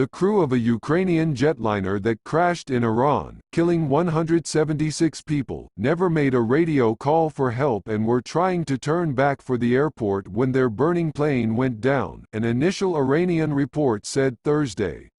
the crew of a Ukrainian jetliner that crashed in Iran, killing 176 people, never made a radio call for help and were trying to turn back for the airport when their burning plane went down, an initial Iranian report said Thursday.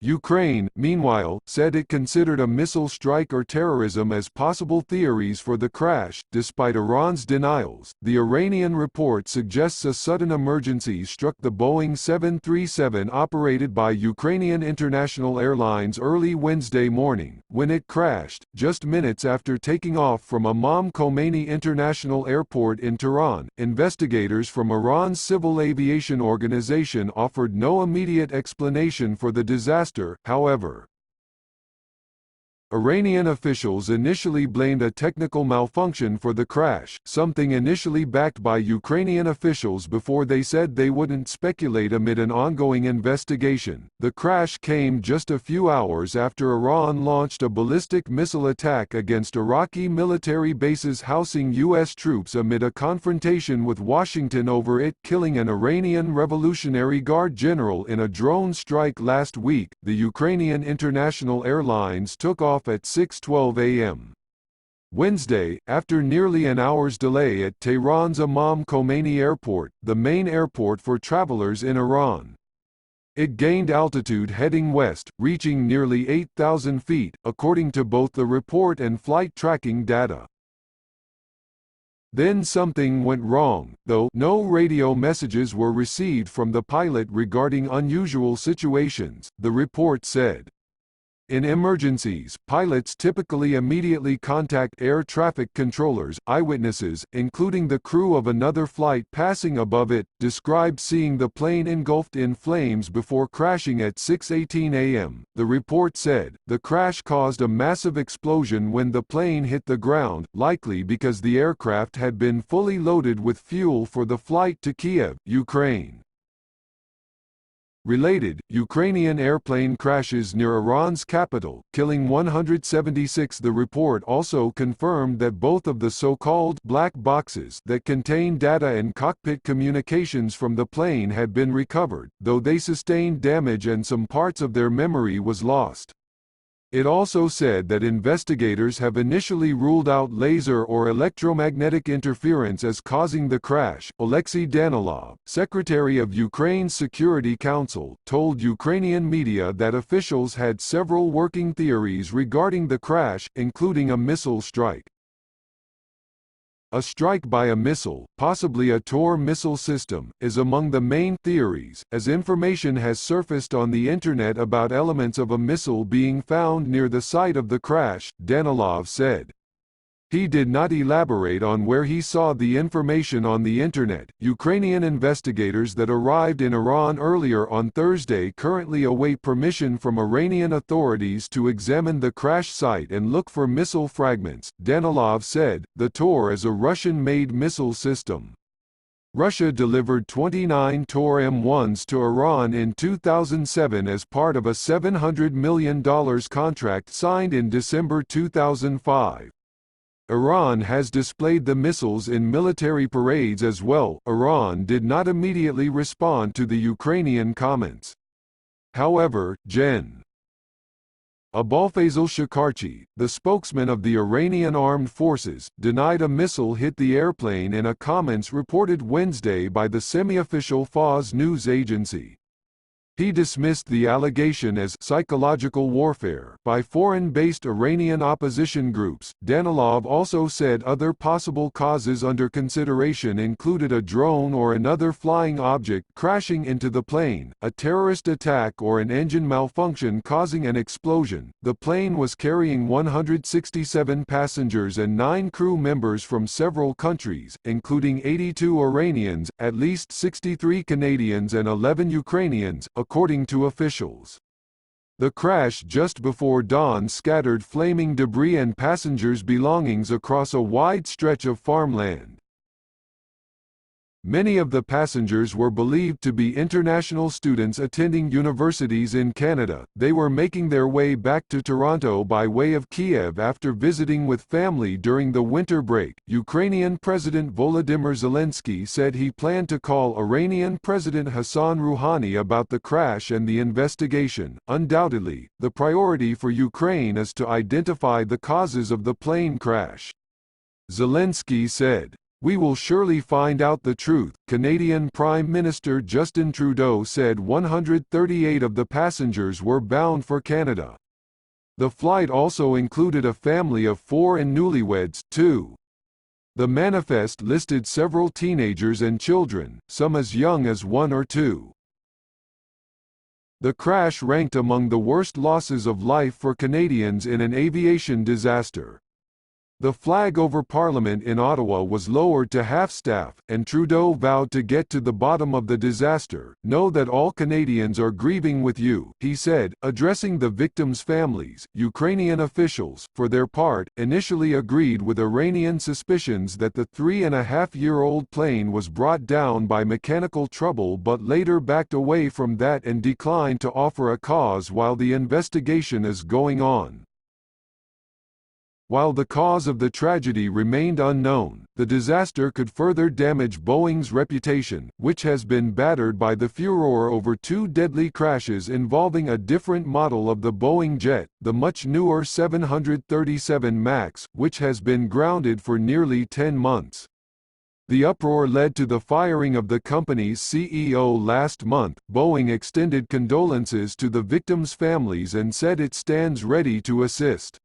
Ukraine, meanwhile, said it considered a missile strike or terrorism as possible theories for the crash, despite Iran's denials. The Iranian report suggests a sudden emergency struck the Boeing 737 operated by Ukrainian International Airlines early Wednesday morning, when it crashed, just minutes after taking off from Imam Khomeini International Airport in Tehran. Investigators from Iran's civil aviation organization offered no immediate explanation for the disaster. However, Iranian officials initially blamed a technical malfunction for the crash, something initially backed by Ukrainian officials before they said they wouldn't speculate amid an ongoing investigation. The crash came just a few hours after Iran launched a ballistic missile attack against Iraqi military bases housing U.S. troops amid a confrontation with Washington over it, killing an Iranian Revolutionary Guard general in a drone strike last week. The Ukrainian International Airlines took off at 6:12 a.m. Wednesday, after nearly an hour's delay at Tehran's Imam Khomeini Airport, the main airport for travelers in Iran. It gained altitude heading west, reaching nearly 8,000 feet, according to both the report and flight tracking data. Then something went wrong, though no radio messages were received from the pilot regarding unusual situations, the report said. In emergencies, pilots typically immediately contact air traffic controllers. Eyewitnesses, including the crew of another flight passing above it, described seeing the plane engulfed in flames before crashing at 6:18 a.m. The report said, the crash caused a massive explosion when the plane hit the ground, likely because the aircraft had been fully loaded with fuel for the flight to Kiev, Ukraine. Related, Ukrainian airplane crashes near Iran's capital, killing 176. The report also confirmed that both of the so-called black boxes that contain data and cockpit communications from the plane had been recovered, though they sustained damage and some parts of their memory was lost. It also said that investigators have initially ruled out laser or electromagnetic interference as causing the crash. Alexei Danilov, secretary of Ukraine's Security Council, told Ukrainian media that officials had several working theories regarding the crash, including a missile strike. A strike by a missile, possibly a Tor missile system, is among the main theories, as information has surfaced on the Internet about elements of a missile being found near the site of the crash, Danilov said. He did not elaborate on where he saw the information on the Internet. Ukrainian investigators that arrived in Iran earlier on Thursday currently await permission from Iranian authorities to examine the crash site and look for missile fragments, Danilov said. The Tor is a Russian-made missile system. Russia delivered 29 Tor M1s to Iran in 2007 as part of a $700 million contract signed in December 2005. Iran has displayed the missiles in military parades as well. Iran did not immediately respond to the Ukrainian comments. However, Gen. Abolfazl Shakarchi, the spokesman of the Iranian Armed Forces, denied a missile hit the airplane in a comments reported Wednesday by the semi-official Fars news agency. He dismissed the allegation as psychological warfare by foreign-based Iranian opposition groups. Danilov also said other possible causes under consideration included a drone or another flying object crashing into the plane, a terrorist attack, or an engine malfunction causing an explosion. The plane was carrying 167 passengers and 9 crew members from several countries, including 82 Iranians, at least 63 Canadians, and 11 Ukrainians, according to officials. The crash just before dawn scattered flaming debris and passengers' belongings across a wide stretch of farmland. Many of the passengers were believed to be international students attending universities in Canada. They were making their way back to Toronto by way of Kiev after visiting with family during the winter break. Ukrainian President Volodymyr Zelensky said he planned to call Iranian President Hassan Rouhani about the crash and the investigation. Undoubtedly, the priority for Ukraine is to identify the causes of the plane crash. Zelensky said. "We will surely find out the truth," Canadian Prime Minister Justin Trudeau said. 138 of the passengers were bound for Canada. The flight also included a family of 4 and newlyweds, too. The manifest listed several teenagers and children, some as young as 1 or 2. The crash ranked among the worst losses of life for Canadians in an aviation disaster. The flag over Parliament in Ottawa was lowered to half-staff, and Trudeau vowed to get to the bottom of the disaster. "Know that all Canadians are grieving with you," he said, addressing the victims' families. Ukrainian officials, for their part, initially agreed with Iranian suspicions that the 3.5-year-old plane was brought down by mechanical trouble, but later backed away from that and declined to offer a cause while the investigation is going on. While the cause of the tragedy remained unknown, the disaster could further damage Boeing's reputation, which has been battered by the furor over 2 deadly crashes involving a different model of the Boeing jet, the much newer 737 MAX, which has been grounded for nearly 10 months. The uproar led to the firing of the company's CEO last month. Boeing extended condolences to the victims' families and said it stands ready to assist.